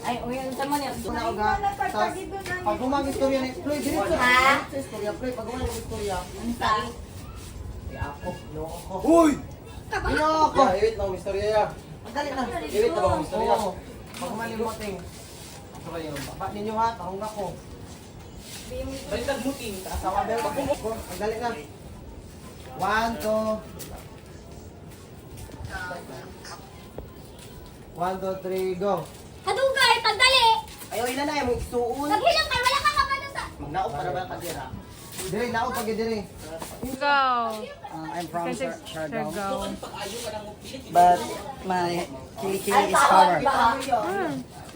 Ay, uyan sa man yan. Una uga. Pag gumang istorya ni Floyd, diretso. Ha? Sa istorya, Floyd, pag gumang istorya. Ano sa? Ako, loko. Uy! Loko. Ya, iwit lang istorya ya. Madali na. Iwit na ba ang istorya? Oo. Pag malimuting. Ito kayo. Baba ninyo ha, tahong ako. Baliktad muting. Asawa bel, madali na. 1, 2. 1, 2, 3, go. Kadugay, pagdali! Ayaw ina na, yung isuun. Naghilang kay wala ka kapano sa... Magnaop para ba kadira? Dire, naop pag dire. Go. I'm from Siargao, Go. but my kilikili is power.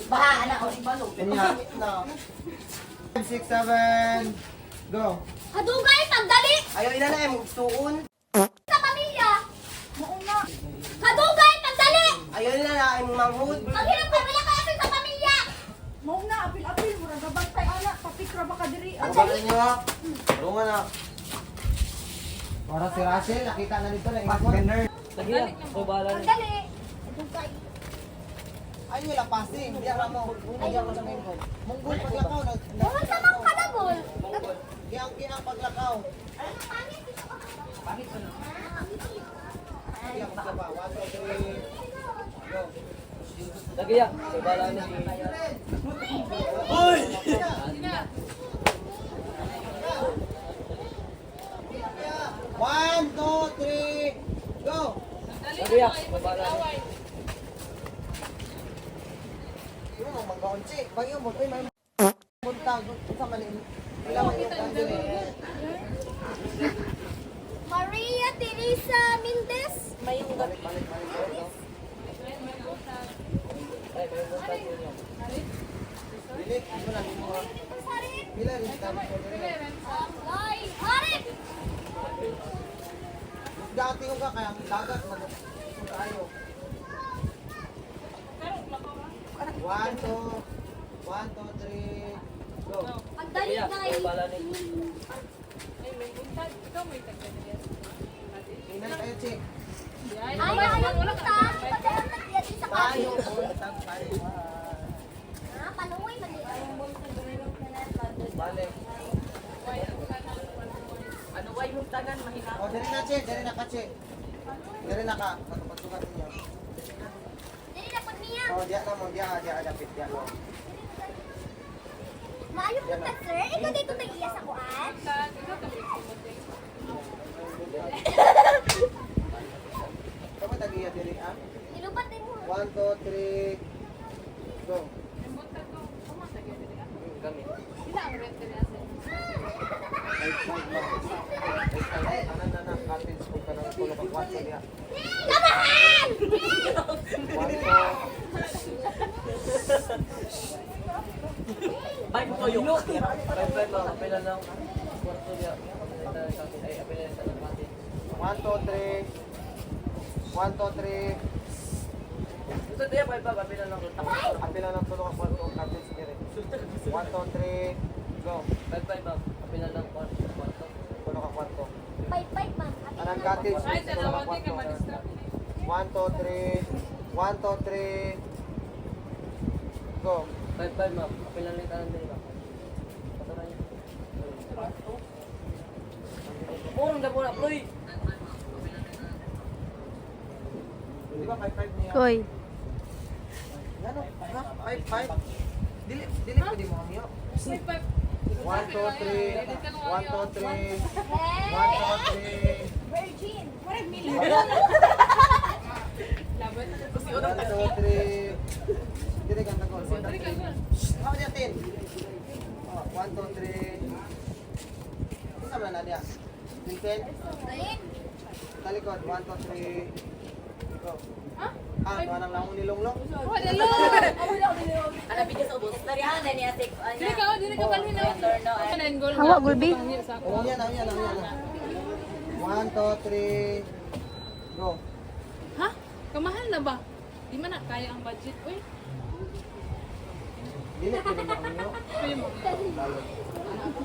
Baha, anak ko, ibalo. Kanya. 5, 6, 7. Go. Kadugay, pagdali! Ayaw ina na, yung isuun. Sa pamilya! Mauna. Kadugay, pagdali! Ayaw ina na, yung manghud. Naghilang kay wala ka kapano sa pamilya! Mauna, apil-apil, murag gabantay anak, papikra ba ka diri? Pagdali ninyo ha. Tulungan na. Para si Rachel, nakita na dito na ingat mo. Pagdali! Kadugay. Ay, wala passing. Hindi ako mo. Hindi ako sa main ko. Munggol paglakaw. Huwag sa mga kadagol. Kiyang paglakaw. Kiyang paglakaw. 1, 2, 3. Go. Lagi ya. Sabala na si... Uy! 1, 2, 3. Go. Lagi ya. Sabala na. Yung mga mag-gaunchi. Pag yung mo, may buntag. Sa manin. Wala man yung kandil eh. Maria Teresa Mendez. May Balik, balik, balik. Bilik, ano lang yung mga... Pila rin sa dami ko rin. Ay, Arif! Dati ko ka, kaya ang dagat mag-sunod tayo. 1, 2, 3, go. Pagdali, guys. Sabala na. Tingnan kayo, Chick. Ay, ayaw punta. Pagdali na diyan sa kami. Tayo, puntang tayo. Ah, panuwi man din. Balik. Ano ba yung tagan mahina? O, dali na, Chick. Dali na ka, Chick. Dali na ka. Pagsukat ninyo. Dili na pag niya. O, diya na mo. Diya, adapit. Diya mo. Maayo punta, sir. Ikaw dito nag-iya sa kuan. Kamu tag-iya diri, ah? Nilubat din mo. 1, 2, 3, go. Kami. Ay, tanan na na. Cottage ko ka ng tulog ang kwarto diya. Labahan! 1, 2. Bye mo kayo. Bye mo. Apela lang. Kwarto niya. Ay, apela sa pati. 1, 2, 3. 1, 2, 3. Ito diya, bye ba? Apela lang. Apila ng tulog ang kwarto ang cottage diri. 1, 2, 3, go. Bye bye ba? Apela lang kwarto. Tulog ang kwarto. Bye-bye, man. Anang cottage, tulog ang kwarto. 1, 2, 3. 1, 2, 3. Go. Bye bye ma'am. Apela lang tanan din ba? Patara niyo. Purong na pura, Floyd. Di ba 5-5 niya? Koy. Ano? Ha? 5-5? Dili ko di mo kami. 1, 2, 3. 1, 2, 3. 1, 2, 3. Virgin. What million? 1, 2, 3. Dili ka nagol. Ako niya 10. 1, 2, 3. Isa man na niya. 10. Talikod. 1, 2, 3. Go. Ah, wala nang lang nilunglong. Ano bigyan sa ubos? Tarihan na niya tik. Dili ka balhin na. Kanan gol. Hawa, gulbi. Oo, yan. 1, 2, 3. Go. Ha? Kamahal na ba? Di man na kaya ang budget. Uy. Dili ko di mo kami. Uy mo.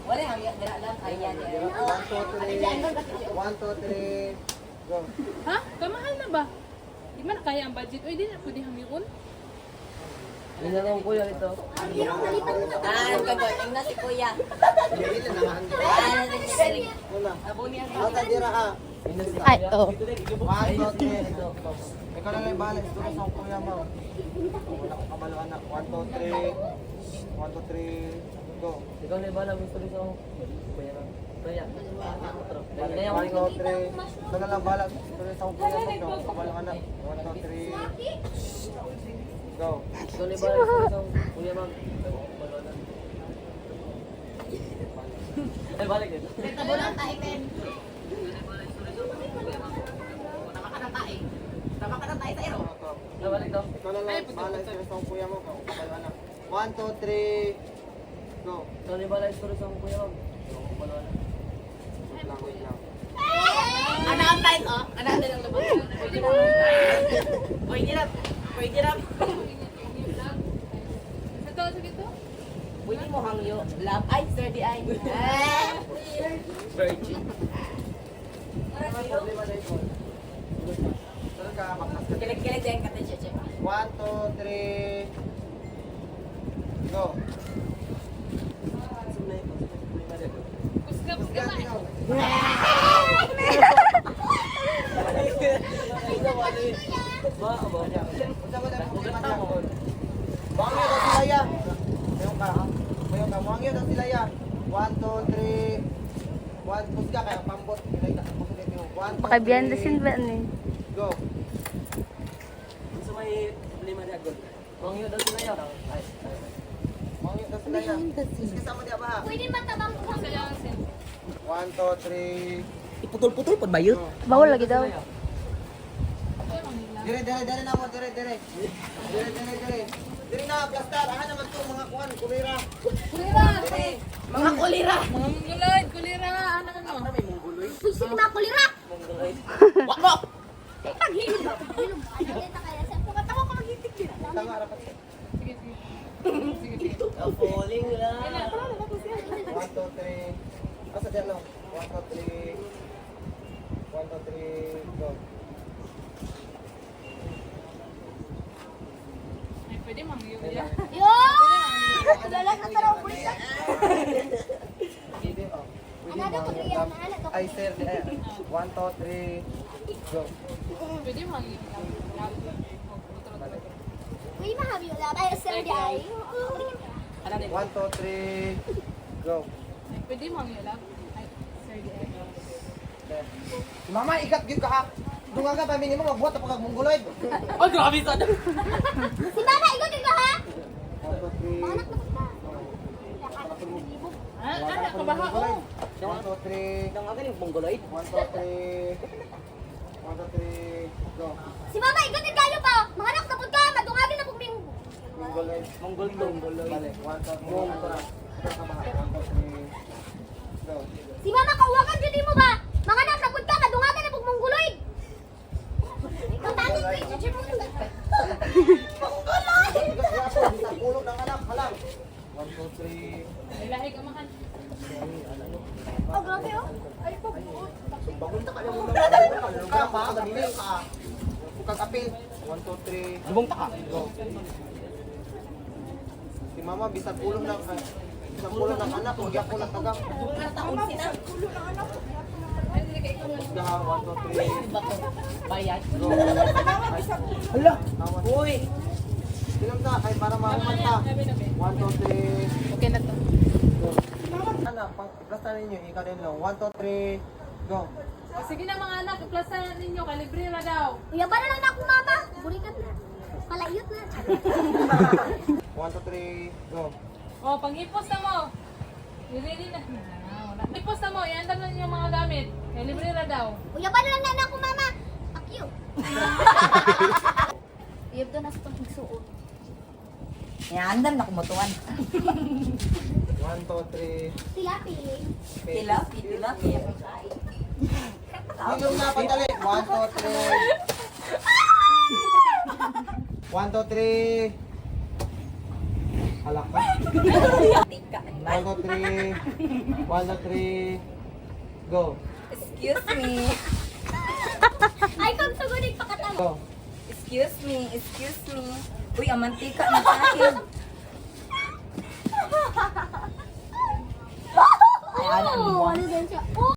Wala ang lang kaya niya. 1, 2, 3. 1, 2, 3. Go. Ha? Kamahal na ba? Di man na kaya ang budget. Uy, di na pwede hamiun. Yun na lang kuya ito. Kagawin na si Kuya. Hindi na naman. Una. Ata dira ka. Yun na si Ay, kuya. oh. 1, 2, 3. Ikaw na lang yung balance. Ito sa kuya mo. Una ko kabalo anak. 1, 2, 3. 1, 2, 3. Go. Ikaw na yung bahala gusto rin sa kuya na. Kuya. Lagi na yan. 1, 2, 3. Ito na lang balance. Ito na sa kuya mo. Ikaw kabalo anak. 1, 2, 3. Go. Ikaw na yung bahala gusto rin sa kuya ma'am. Ay, balik din. Ay, balik daw. Ikaw na lang balance. Ito sa kuya mo. Ikaw kabalo anak. 1, 2, 3. Go. Ikaw na yung bahala gusto rin sa kuya ma'am. Wait lang, wait lang. Ano ang time, oh? Ano ang lang labas? Pwede na. Pwede na. Ito, sige to. Pwede mo hangyo. Love. Ay, sir, di ay. Virgin. Problema na ito. Saan ka? Baklas ka. Kilig-kilig din ka din siya. 1, 2, 3. Go. Pusga, pusga Yan, na. ikaw. Baka ba? Unsa mo na problema niya? Bangyo daw sila ya. Mayong ka, ha? Mayong ka. Bangyo daw sila ya. 1, 2, 3. 1, pusga kaya pambot. Pilay ka. Pusulit mo. 1, 2, 3. Baka behind the scene ba ni? Go. Gusto may problema niya, good. Kung yun daw sila yan. Ay, Bangyo daw sila ya. Kasama niya ba? Pwede matabang ko. 1, 2, 3. Iputol-putol po ba yun? Bawal lagi daw. Dire na mo, dire. Dire na, plastar. Aha naman to, mga kuhan, kulira. Dire. Mga kulira. Mga mungguloid, kulira, ano ano? Sige mga kulira. Wak mo. Teka, hilom. Hilom. Ano na kaya? Sa pagkatawa ko maghitik din. Tama, rapat. Sige, sige. Sige, sige. falling lang. 1, 2, 3. Asa dyan lang. 1, 2, 3. 1, 2, 3. Go. Ay, pwede mangyo ya. Yun! Kilala sa tarong kulisa. Pwede, oh. Pwede Ano daw mo, ko ang- Rihanna? Ano daw? Ay, sir, di ay. 1, 2, 3. Go. Pwede mangyo. Uy, mahabi wala. Ay, sir, di ay. 1, 2, 3. Go. Ay, pwede mangyo lang. Ay, sir, di ay. Si Mama, ikat gyud ka ha. Dunga ka pa minimum magbuhat pa kag mongoloid. Oh, grabe sa Si Mama, ikaw ka ha? 1, 2, 3. Mga anak na ka. Ah, anak ka ba ha? 1, 2, 3. Nang akin yung mongoloid. 1, 2, 3. 1, 2, 3. Go. Si Mama, ikaw kayo pa. Mga anak na ka. Madungagin na pugming. Mongoloid. Mongol to. Balik. 1, 2, 3. Ito ka ba? 1, 2, 3. Go. Si Mama, kauwagan dyan mo ba? Mga anak na ka. Madungagan na pugmungguloy. Ikaw tani ko yung judge mo. Mungguloy! Sa ulo ng anak. Halang. 1, 2, 3. Ay, lahi ka makan. Oh, grabe oh. Ay, po. Bagunta ka lang muna. Ka pa, ganili ka. Bukag apil. 1, 2, 3. Lubong taka. Go. Si Mama, bisag ulo ng bisag ulo ng anak. Huwag ako ng tagang. Gaha, 1, 2, 3. Bayad. Go. Hala. Uy! Silang ka, kay para mahuman ka. 1, 2, 3. Okay na to. Go. Anak, plasta ninyo, ikaw din lang. 1, 2, 3. Go. O, sige na mga anak, iplasan ninyo, kalibre na daw. Uya ba na lang na ako, Mama? Burikan na. Palayot na. 1, 2, 3. Go. O, pang-ipos na mo. I-ready na. Ah, wala. Ipos na mo, iandam na ninyo mga gamit. Kalibre na daw. Uya ba na lang na ako, Mama? Akyo. Uyab doon nasa pang igsuon. Yan, dan na kumutuan. 1, 2, 3. Tilapi. Tila. Nilong na padali. 1, 2, 3. 1, 2, 3. Halak ka. 1, 2, 3. 1, 2, 3. Go. Excuse me. Ay, kung sugunig pa katang. Go. Excuse me. Uy, ang mantika na sa akin. I add Oh, one. ano din siya? Oh,